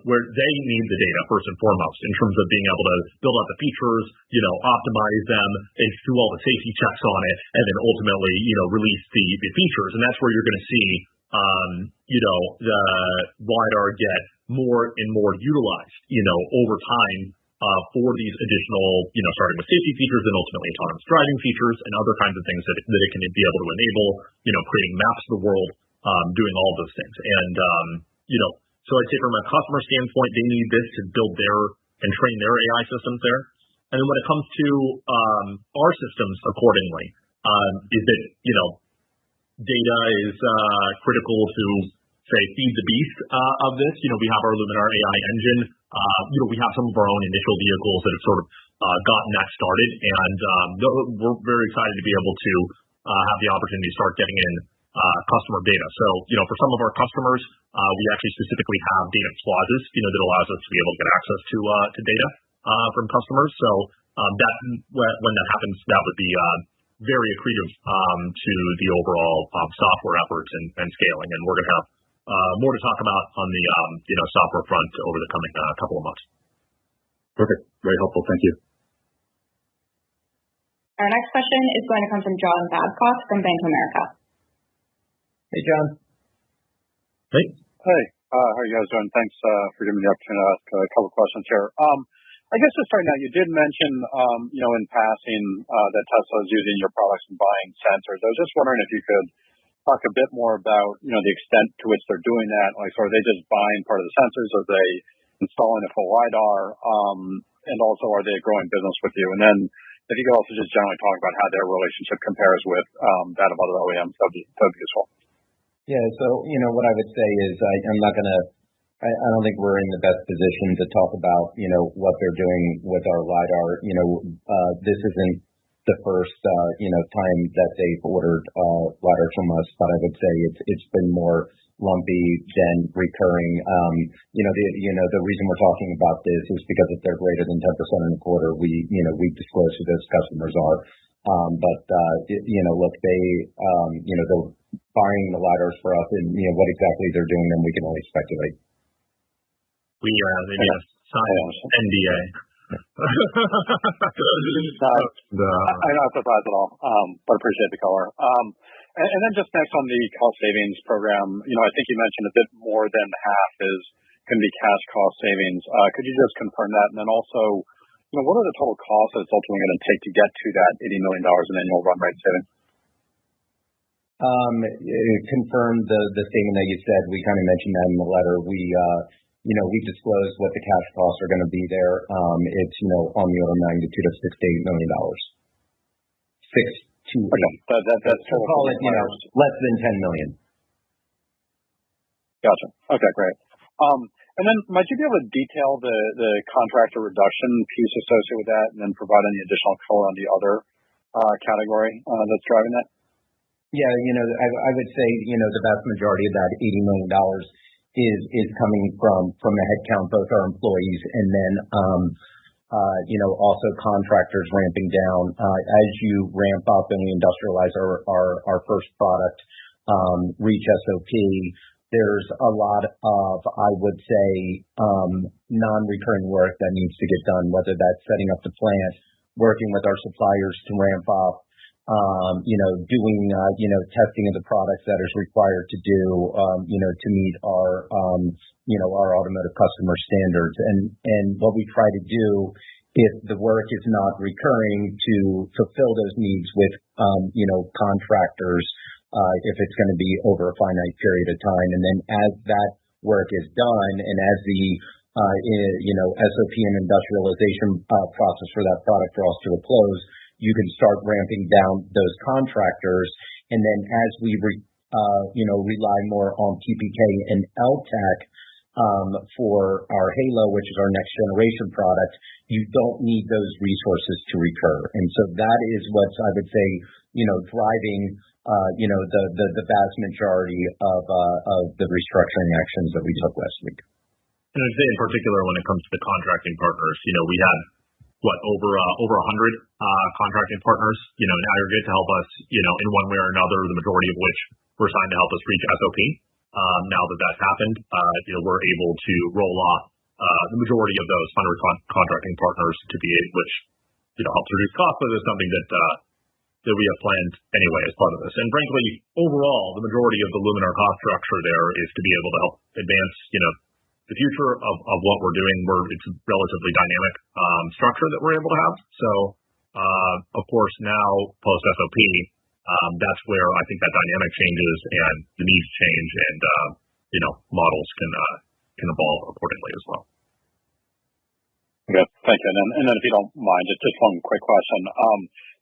where they need the data first and foremost in terms of being able to build out the features, optimize them, and do all the safety checks on it, and then ultimately, release the features. And that's where you're going to see, the LiDAR get more and more utilized, over time, for these additional, starting with safety features and ultimately autonomous driving features and other kinds of things that it can be able to enable, creating maps of the world, doing all those things. And, so I'd say from a customer standpoint, they need this to build and train their AI systems there. And then when it comes to, our systems accordingly, is that, data is, critical to, say, feed the beast of this. We have our Luminar AI engine. We have some of our own initial vehicles that have sort of gotten that started, and we're very excited to be able to have the opportunity to start getting in customer data. So, for some of our customers, we actually specifically have data clauses, that allows us to be able to get access to data from customers. So that when that happens, that would be very accretive to the overall software efforts and scaling. And we're going to have more to talk about on the software front over the coming couple of months. Perfect. Very helpful. Thank you. Our next question is going to come from John Babcock from Bank of America. Hey, John. Hey. Hey. How are you guys doing? Thanks for giving me the opportunity to ask a couple of questions here. I guess just starting out, you did mention, in passing, that Tesla is using your products and buying sensors. I was just wondering if you could talk a bit more about, the extent to which they're doing that? Like, so are they just buying part of the sensors? Are they installing a full LiDAR? And also, are they growing business with you? And then if you could also just generally talk about how their relationship compares with that of other OEMs, that'd be useful. Yeah. So, what I would say is I'm not going to, I don't think we're in the best position to talk about, what they're doing with our LiDAR. This isn't the first, time that they've ordered LiDAR from us, but I would say it's been more lumpy than recurring. The reason we're talking about this is because if they're greater than 10% in a quarter, we disclose who those customers are. Look, they're buying the LiDARs for us, and what exactly they're doing, then we can only speculate. They need to sign NDA. I'm not surprised at all, but appreciate the color. And then just next on the cost savings program, I think you mentioned a bit more than half is going to be cash cost savings. Could you just confirm that? And then also, what are the total costs that it's ultimately going to take to get to that $80 million in annual run rate savings? Confirm the statement that you said. We kind of mentioned that in the letter. We disclosed what the cash costs are going to be there. It's, on the order of magnitude of $6 to $8 million. 6 to 8. Okay. That's total. Call it, less than $10 million. Gotcha. Okay, great. And then might you be able to detail the contractor reduction piece associated with that, and then provide any additional color on the other category that's driving that? Yeah, I would say, the vast majority of that $80 million is coming from the headcount, both our employees and then, also contractors ramping down. As you ramp up and we industrialize our first product, reach SOP, there's a lot of, I would say, non-recurring work that needs to get done, whether that's setting up the plant, working with our suppliers to ramp up, doing, testing of the products that is required to do, to meet our automotive customer standards. And what we try to do, if the work is not recurring, to fulfill those needs with, contractors, if it's going to be over a finite period of time. And then as that work is done and as the, SOP and industrialization process for that product draws to a close, you can start ramping down those contractors. And then as we, rely more on PPK and LTAC for our Halo, which is our next generation product, you don't need those resources to recur. And so that is what's, I would say, driving, the vast majority of the restructuring actions that we took last week. And I'd say in particular, when it comes to the contracting partners, we had over 100 contracting partners, in aggregate to help us, in one way or another, the majority of which were signed to help us reach SOP. Now that that's happened, we're able to roll off the majority of those 100 contracting partners to be able, which helps reduce costs, but it's something that we have planned anyway as part of this. And frankly, overall, the majority of the Luminar cost structure there is to be able to help advance, the future of what we're doing. It's a relatively dynamic structure that we're able to have. So, of course, now post SOP, that's where I think that dynamic changes and the needs change, and models can evolve accordingly as well. Okay, thank you. And then if you don't mind, just one quick question.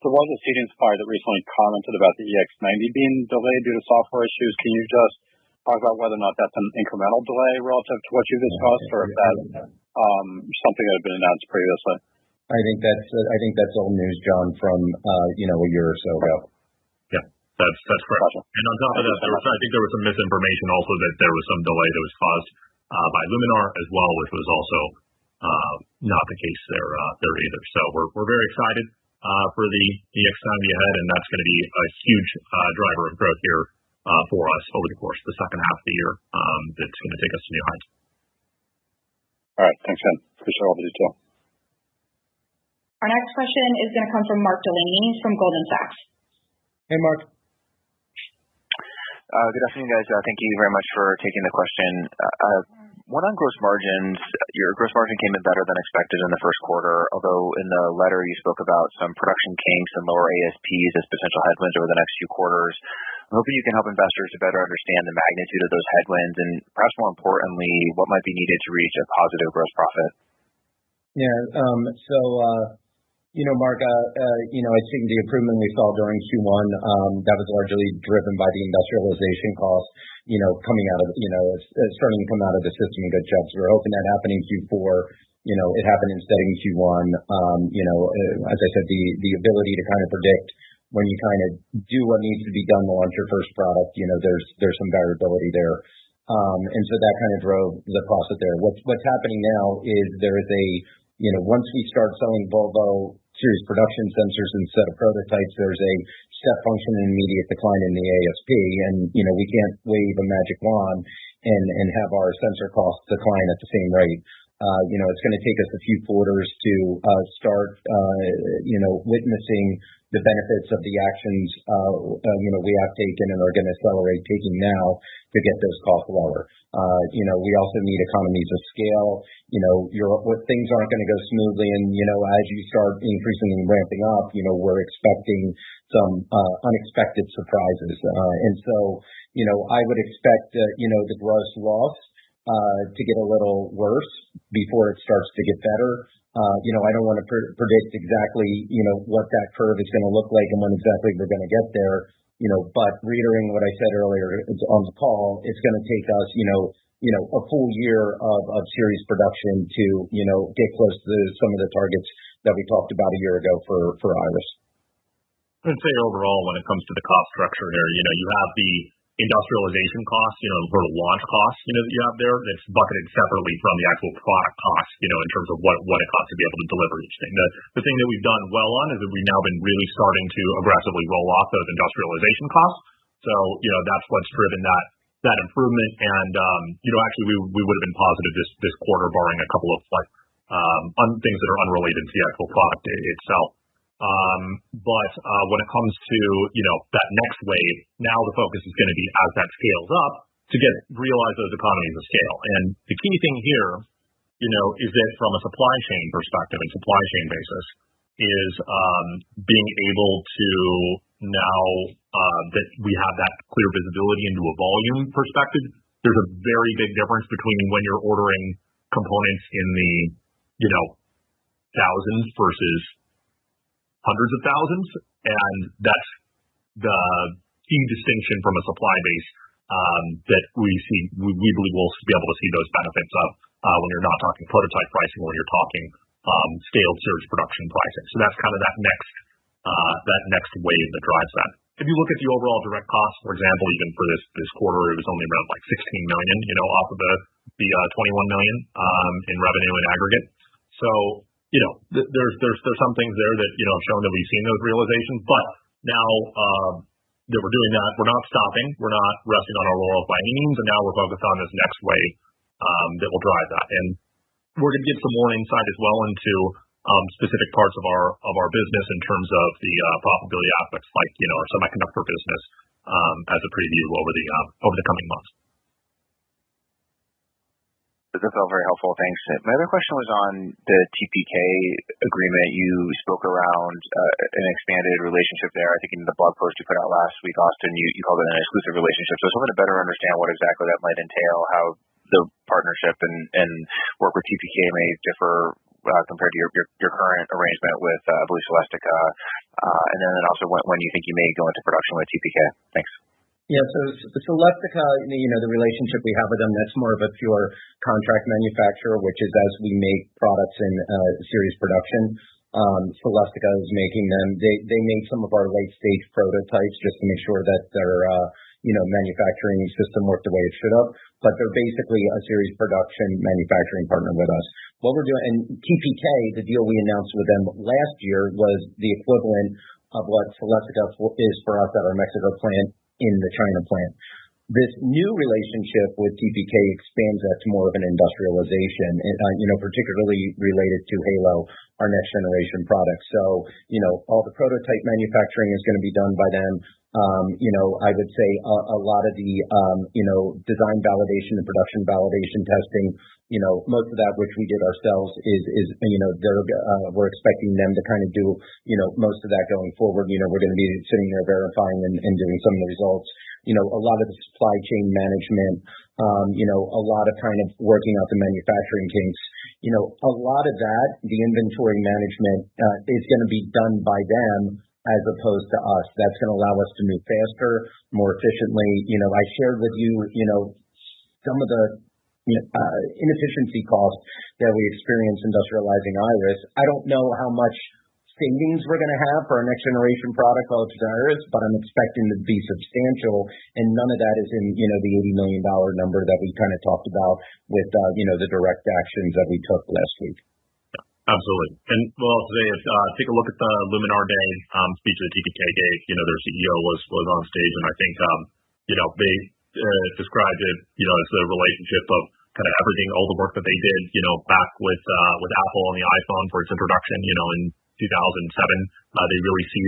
There was a seating supplier that recently commented about the EX90 being delayed due to software issues. Can you just talk about whether or not that's an incremental delay relative to what you discussed, or if that's something that had been announced previously? I think that's old news, John, from a year or so ago. Yeah, that's correct. Gotcha. And on top of that, I think there was some misinformation also that there was some delay that was caused by Luminar as well, which was also not the case there either. So we're very excited for the EX90 ahead, and that's going to be a huge driver of growth here for us over the course of the second half of the year. That's going to take us to new heights. All right, thanks, Ken. Appreciate all the detail. Our next question is going to come from Mark Delaney from Goldman Sachs. Hey, Mark. Good afternoon, guys. Thank you very much for taking the question. One on gross margins. Your gross margin came in better than expected in the first quarter, although in the letter you spoke about some production kinks and lower ASPs as potential headwinds over the next few quarters. I'm hoping you can help investors to better understand the magnitude of those headwinds and perhaps more importantly, what might be needed to reach a positive gross profit. Yeah. Mark, I think the improvement we saw during Q1, that was largely driven by the industrialization costs, coming out of, starting to come out of the system in good chunks. We were hoping that happened in Q4. It happened instead in Q1. As I said, the ability to kind of predict when you kind of do what needs to be done to launch your first product, there's some variability there. And so that kind of drove the profit there. What's happening now is there is once we start selling Volvo series production sensors instead of prototypes, there's a step function and immediate decline in the ASP. And, we can't wave a magic wand and have our sensor costs decline at the same rate. It's going to take us a few quarters to start, witnessing the benefits of the actions, we have taken and are going to accelerate taking now to get those costs lower. We also need economies of scale. Things aren't going to go smoothly. And, as you start increasing and ramping up, we're expecting some unexpected surprises. And so, I would expect, the gross loss to get a little worse before it starts to get better. I don't want to predict exactly, what that curve is going to look like and when exactly we're going to get there, but reiterating what I said earlier on the call, it's going to take us, a full year of series production to, get close to some of the targets that we talked about a year ago for Iris. I'd say overall, when it comes to the cost structure here, you have the industrialization costs, sort of launch costs, that you have there that's bucketed separately from the actual product costs, in terms of what it costs to be able to deliver each thing. The thing that we've done well on is that we've now been really starting to aggressively roll off those industrialization costs. So, that's what's driven that improvement. And, actually we would have been positive this quarter, barring a couple of things that are unrelated to the actual product itself. But when it comes to, that next wave, now the focus is going to be as that scales up to realize those economies of scale. And the key thing here, is that from a supply chain perspective and supply chain basis is, being able to now, that we have that clear visibility into a volume perspective. There's a very big difference between when you're ordering components in the, thousands versus hundreds of thousands, and that's the key distinction from a supply base that we believe we'll be able to see those benefits of when you're not talking prototype pricing, when you're talking scaled series production pricing. So that's kind of that next wave that drives that. If you look at the overall direct costs, for example, even for this quarter, it was only around like $16 million, off of the $21 million in revenue in aggregate. So there's some things there that, have shown that we've seen those realizations, but now, that we're doing that, we're not stopping, we're not resting on our laurels by any means, and now we're focused on this next wave, that will drive that. And we're going to get some more insight as well into, specific parts of our business in terms of the, profitability aspects, like, our semiconductor business, as a preview over the coming months. That's all very helpful. Thanks. My other question was on the TPK agreement. You spoke around an expanded relationship there. I think in the blog post you put out last week, Austin, you called it an exclusive relationship. So I was hoping to better understand what exactly that might entail, how the partnership and work with TPK may differ compared to your current arrangement with, I believe, Celestica, and then also when you think you may go into production with TPK. Thanks. Yeah, so Celestica, the relationship we have with them, that's more of a pure contract manufacturer, which is as we make products in series production. Celestica is making them. They make some of our late stage prototypes just to make sure that their manufacturing system worked the way it should have. But they're basically a series production manufacturing partner with us. What we're doing, and TPK, the deal we announced with them last year, was the equivalent of what Celestica is for us at our Mexico plant in the China plant. This new relationship with TPK expands that to more of an industrialization, particularly related to Halo, our next generation products. So, all the prototype manufacturing is going to be done by them. I would say a lot of the, design validation and production validation testing, most of that, which we did ourselves, we're expecting them to kind of do, most of that going forward. We're going to be sitting there verifying and doing some of the results. A lot of the supply chain management, a lot of kind of working out the manufacturing kinks. A lot of that, the inventory management, is going to be done by them as opposed to us. That's going to allow us to move faster, more efficiently. I shared with you, some of the inefficiency costs that we experience industrializing Iris. I don't know how much savings we're going to have for our next generation product relative to Iris, but I'm expecting it to be substantial, and none of that is in, the $80 million number that we kind of talked about with, the direct actions that we took last week. Absolutely. And well, today, take a look at the Luminar Day speech that TPK gave. Their CEO was on stage, and I think, they described it, as the relationship of kind of everything, all the work that they did, back with Apple on the iPhone for its introduction, in 2007. They really see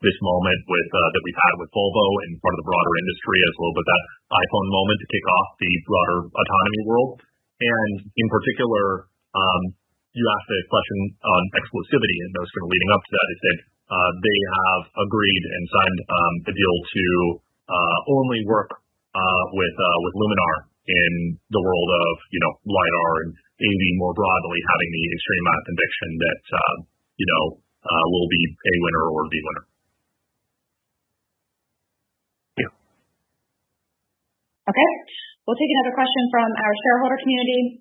this moment with that we've had with Volvo and part of the broader industry as a little bit that iPhone moment to kick off the broader autonomy world. And in particular, you asked a question on exclusivity, and those sort of leading up to that is that they have agreed and signed a deal to only work with Luminar in the world of LiDAR and AV more broadly, having the extreme amount of conviction that will be a winner or the winner. Yeah. Okay. We'll take another question from our shareholder community.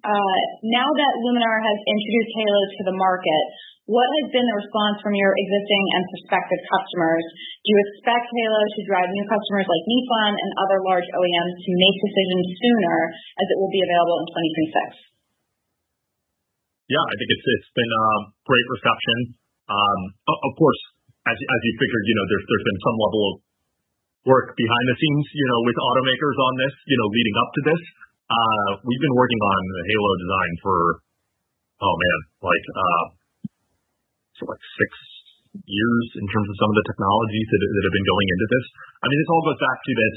Now that Luminar has introduced Halo to the market, what has been the response from your existing and prospective customers? Do you expect Halo to drive new customers like Nissan and other large OEMs to make decisions sooner, as it will be available in 2026? Yeah, I think it's been a great reception. Of course, as you figured, there's been some level of work behind the scenes, with automakers on this, leading up to this. We've been working on the Halo design for, 6 years in terms of some of the technologies that have been going into this. I mean, this all goes back to this,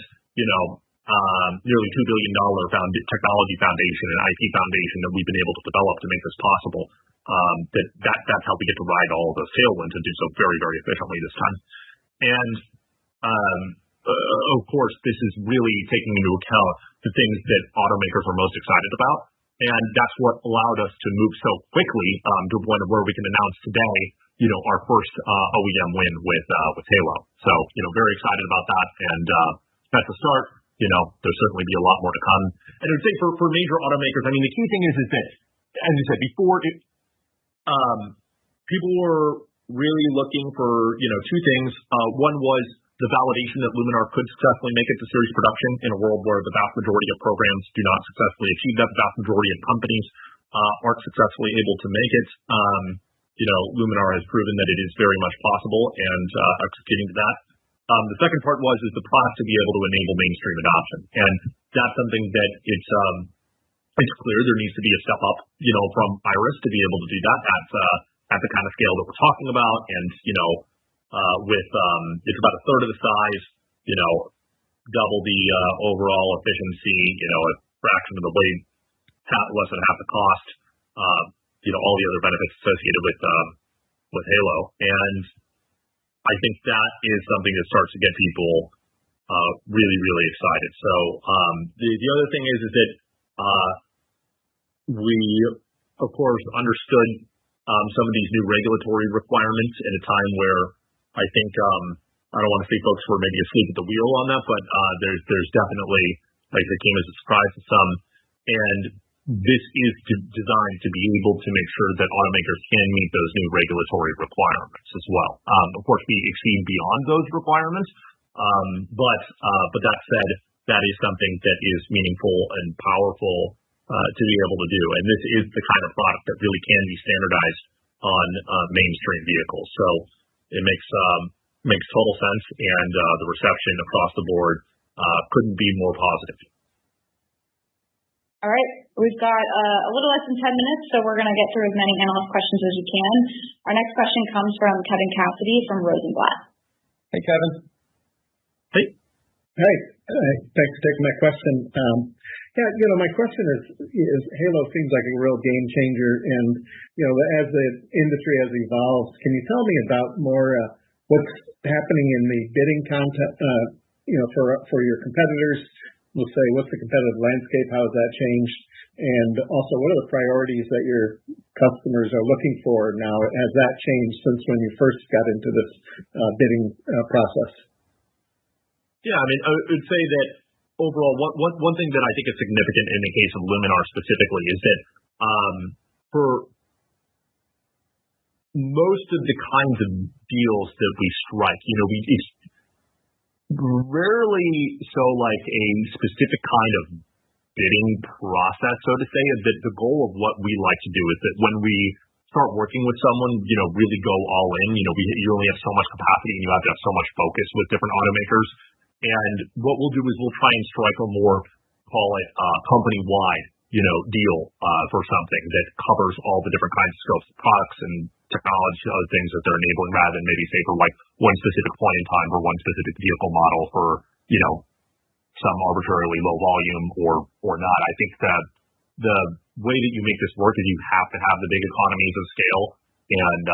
nearly $2 billion technology foundation and IP foundation that we've been able to develop to make this possible. That's how we get to ride all of those tailwinds and do so very, very efficiently this time. And of course, this is really taking into account the things that automakers are most excited about. And that's what allowed us to move so quickly to a point of where we can announce today, our first OEM win with Halo. So, very excited about that. And that's a start. There'll certainly be a lot more to come. And I'd say for major automakers, I mean, the key thing is that, as you said before, people were really looking for, two things. One was the validation that Luminar could successfully make it to series production in a world where the vast majority of programs do not successfully achieve that. The vast majority of companies aren't successfully able to make it. Luminar has proven that it is very much possible and executing to that. The second part is the product to be able to enable mainstream adoption. And that's something that it's clear there needs to be a step up, from Iris to be able to do that at the kind of scale that we're talking about. And, it's about a third of the size, double the overall efficiency, a fraction of the weight, less than half the cost, all the other benefits associated with Halo. And I think that is something that starts to get people really, really excited. So the other thing is that we, of course, understood some of these new regulatory requirements at a time where I think, I don't want to say folks were maybe asleep at the wheel on that, but there's definitely, it came as a surprise to some. And this is designed to be able to make sure that automakers can meet those new regulatory requirements as well. Of course, we exceed beyond those requirements, but that said, that is something that is meaningful and powerful to be able to do. And this is the kind of product that really can be standardized on mainstream vehicles. So it makes total sense, and the reception across the board couldn't be more positive. All right. We've got a little less than 10 minutes, so we're going to get through as many analyst questions as we can. Our next question comes from Kevin Cassidy from Rosenblatt. Hey, Kevin. Hey. Hey. Thanks for taking my question. My question is Halo seems like a real game changer, and as the industry has evolved, can you tell me about more what's happening in the bidding content? For your competitors, we'll say, what's the competitive landscape? How has that changed? And also, what are the priorities that your customers are looking for now? Has that changed since when you first got into this bidding process? Yeah, I would say that overall, one thing that I think is significant in the case of Luminar specifically is that for most of the kinds of deals that we strike, it's rarely so like a specific kind of bidding process, so to say. That the goal of what we like to do is that when we start working with someone, really go all in. You only have so much capacity and you have to have so much focus with different automakers. And what we'll do is we'll try and strike a more, call it company-wide, deal for something that covers all the different kinds of scopes, products and technology, other things that they're enabling, rather than maybe say for like one specific point in time or one specific vehicle model for, some arbitrarily low volume or not. I think that the way that you make this work is you have to have the big economies of scale. And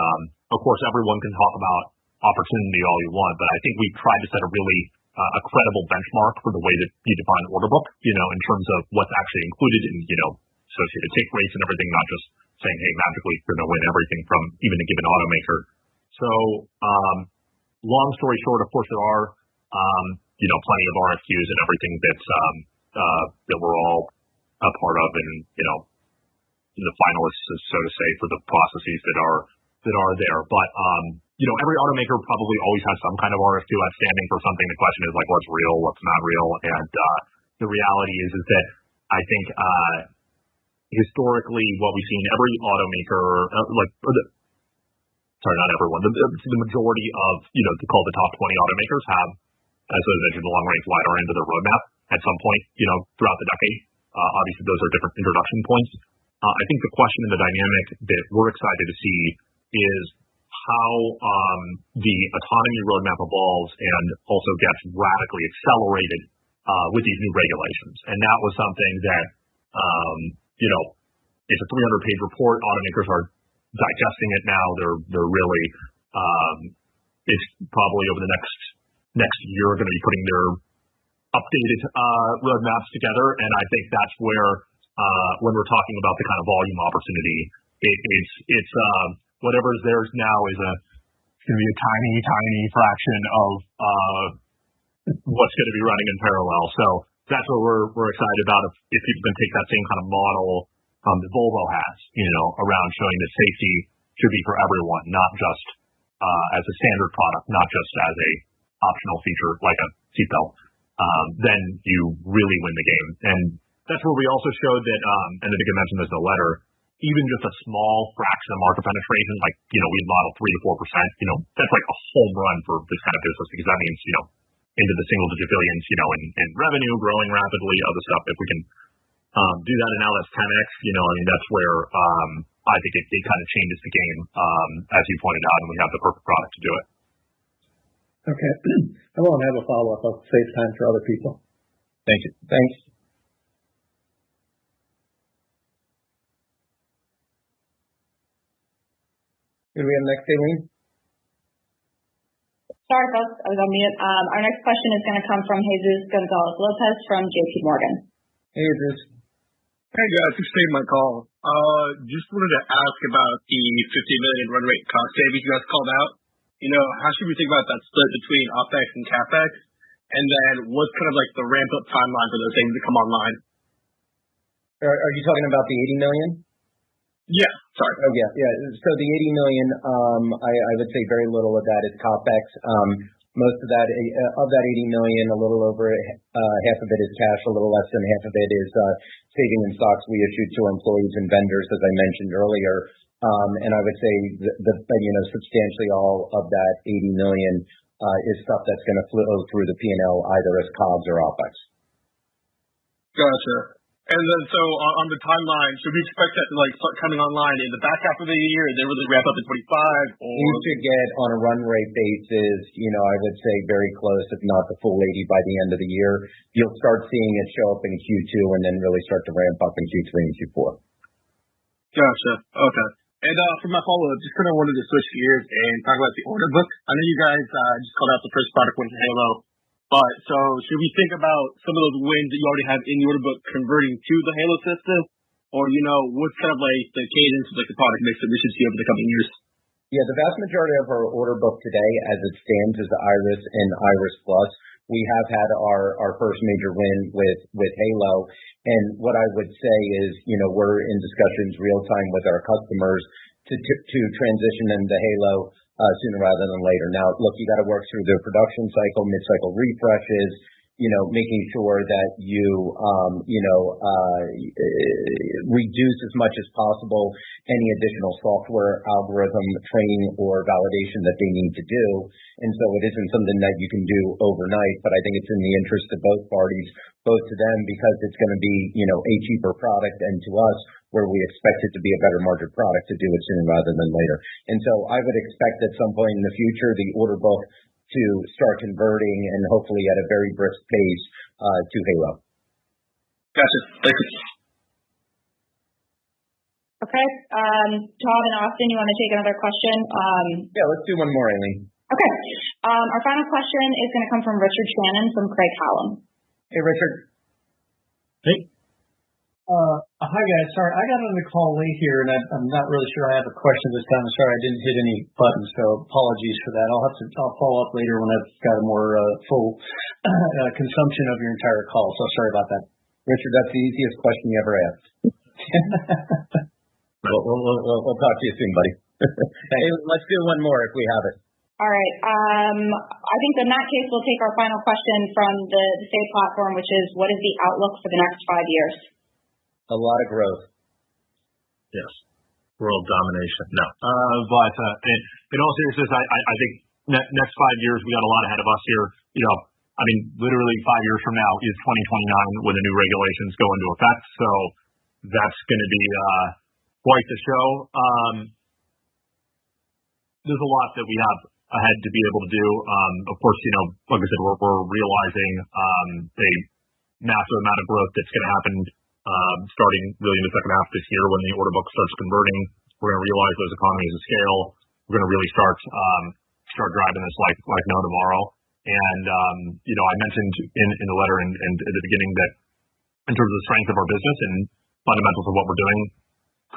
of course, everyone can talk about opportunity all you want, but I think we've tried to set a really a credible benchmark for the way that you define order book, in terms of what's actually included in, associated take rates and everything, not just saying, hey, magically you're going to win everything from even a given automaker. So, long story short, of course, there are, plenty of RFQs and everything that's, that we're all a part of and, the finalists, so to say, for the processes that are there. But, every automaker probably always has some kind of RFQ outstanding for something. The question is like, what's real, what's not real? And, the reality is that I think, historically what we've seen every automaker, not everyone, the majority of, call the top 20 automakers have, as I mentioned, the long range LiDAR into their roadmap at some point, throughout the decade. Obviously those are different introduction points. I think the question and the dynamic that we're excited to see is how the autonomy roadmap evolves and also gets radically accelerated with these new regulations. And that was something that, it's a 300-page report. Automakers are digesting it now. They're really, it's probably over the next year going to be putting their updated roadmaps together. And I think that's where, when we're talking about the kind of volume opportunity, it's whatever's theirs now is it's going to be a tiny fraction of what's going to be running in parallel. So that's what we're excited about. If people can take that same kind of model that Volvo has, around showing that safety should be for everyone, not just as a standard product, not just as a optional feature like a seatbelt, then you really win the game. And that's where we also showed that, and I think I mentioned this in the letter, even just a small fraction of market penetration, like, we model 3 to 4%, that's like a home run for this kind of business, because that means, into the single digit billions, in revenue, growing rapidly, other stuff. If we can do that, and now that's 10x, that's where I think it kind of changes the game, as you pointed out, and we have the perfect product to do it. Okay. I won't have a follow-up. I'll save time for other people. Thank you. Thanks. Who do we have next, Aileen? Sorry, folks. I was on mute. Our next question is going to come from Jesus Gonzalez-Lopez from JP Morgan. Hey, Jesus. Hey, guys. Thanks for taking my call. Just wanted to ask about the $50 million run rate cost savings you guys called out. How should we think about that split between OpEx and CapEx? And then what's kind of like the ramp-up timeline for those things to come online? Are you talking about the $80 million? Yeah. Sorry. Oh, yeah. So the $80 million, I would say very little of that is CapEx. Most of that, of that $80 million, a little over half of it is cash, a little less than half of it is saving in stocks we issued to employees and vendors, as I mentioned earlier. And I would say substantially all of that $80 million is stuff that's going to flow through the P&L either as COGS or OpEx. Gotcha. And then, so on the timeline, should we expect that to start coming online in the back half of the year and then really ramp up in 25? Or you should get on a run rate basis, I would say very close, if not the full 80 by the end of the year. You'll start seeing it show up in Q2 and then really start to ramp up in Q3 and Q4. Gotcha. Okay. And for my follow-up, just kind of wanted to switch gears and talk about the order book. I know you guys just called out the first product win for Halo. But so should we think about some of those wins that you already have in the order book converting to the Halo system? Or, what's kind of the cadence of the product mix that we should see over the coming years? Yeah, the vast majority of our order book today as it stands is Iris and Iris Plus. We have had our first major win with Halo. And what I would say is, we're in discussions real time with our customers to transition them to Halo sooner rather than later. Now, look, you got to work through the production cycle, mid-cycle refreshes, making sure that you reduce as much as possible any additional software algorithm training or validation that they need to do. And so it isn't something that you can do overnight, but I think it's in the interest of both parties, both to them because it's going to be, a cheaper product, and to us where we expect it to be a better margin product to do it sooner rather than later. And so I would expect at some point in the future, the order book to start converting and hopefully at a very brisk pace to Halo. Gotcha. Thank you. Okay. Todd and Austin, you want to take another question? Yeah, let's do one more, Aileen. Okay. Our final question is going to come from Richard Shannon from Craig-Hallum. Hey, Richard. Hey. Hi, guys. Sorry, I got on the call late here, and I'm not really sure I have a question this time. I'm sorry I didn't hit any buttons, so apologies for that. I'll follow up later when I've got a more full consumption of your entire call, so sorry about that. Richard, that's the easiest question you ever asked. We'll talk to you soon, buddy. Hey, let's do one more if we have it. All right. I think in that case, we'll take our final question from the Say platform, which is, what is the outlook for the next 5 years? A lot of growth. Yes. World domination. No. But in all seriousness, I think next 5 years, we got a lot ahead of us here. Literally 5 years from now is 2029 when the new regulations go into effect. So that's going to be quite the show. There's a lot that we have ahead to be able to do. Of course, like I said, we're realizing a massive amount of growth that's going to happen starting really in the second half of this year when the order book starts converting. We're going to realize those economies of scale. We're going to really start driving this like no tomorrow. And I mentioned in the letter and at the beginning that in terms of the strength of our business and fundamentals of what we're doing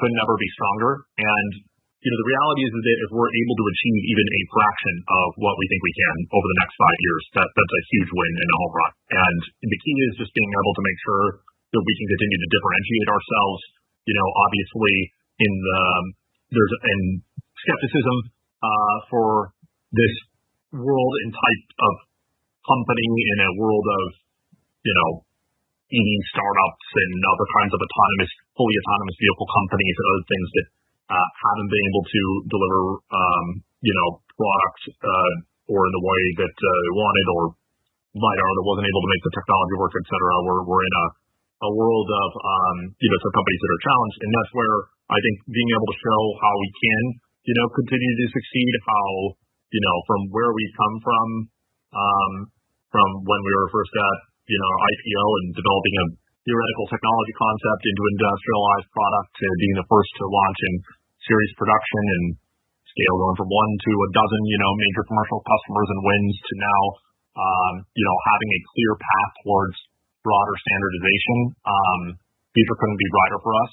could never be stronger. And the reality is that if we're able to achieve even a fraction of what we think we can over the next 5 years, that's a huge win in the home run. And the key is just being able to make sure that we can continue to differentiate ourselves. Obviously there's skepticism for this world and type of company in a world of, EV startups and other kinds of fully autonomous vehicle companies and other things that haven't been able to deliver, products or in the way that they wanted, or LiDAR that wasn't able to make the technology work, et cetera. We're in a world of, some companies that are challenged. And that's where I think being able to show how we can, continue to succeed, how, from where we've come from when we were first at, IPO and developing a theoretical technology concept into industrialized product to being the first to launch in series production and scale going from 1 to a dozen, major commercial customers and wins to now, having a clear path towards broader standardization. Future couldn't be brighter for us.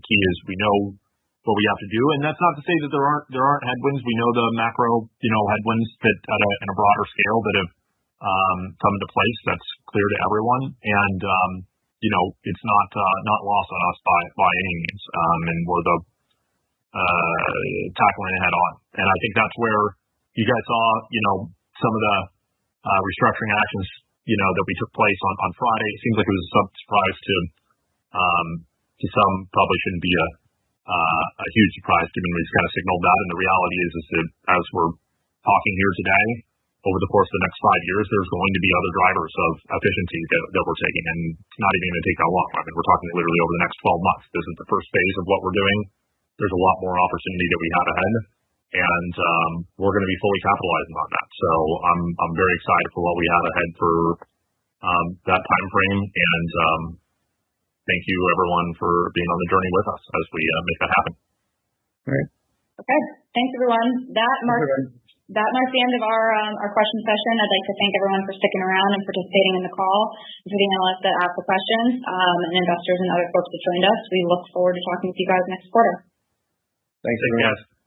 Key is we know what we have to do, and that's not to say that there aren't headwinds. We know the macro, headwinds that in a broader scale that have come into place. That's clear to everyone, and it's not lost on us by any means. And we're tackling it head on. And I think that's where you guys saw, some of the restructuring actions, that we took place on Friday. It seems like it was a surprise to some. Probably shouldn't be a huge surprise given we just kind of signaled that. And the reality is that as we're talking here today, over the course of the next 5 years, there's going to be other drivers of efficiency that we're taking, and it's not even going to take that long. I mean, we're talking literally over the next 12 months. This is the first phase of what we're doing. There's a lot more opportunity that we have ahead, and we're going to be fully capitalizing on that. So I'm very excited for what we have ahead for that time frame, and thank you everyone for being on the journey with us as we make that happen. All right. Okay. Thanks everyone. That marks the end of our question session. I'd like to thank everyone for sticking around and participating in the call, and for the analysts that asked the questions, and investors and other folks that joined us. We look forward to talking to you guys next quarter. Thanks, guys.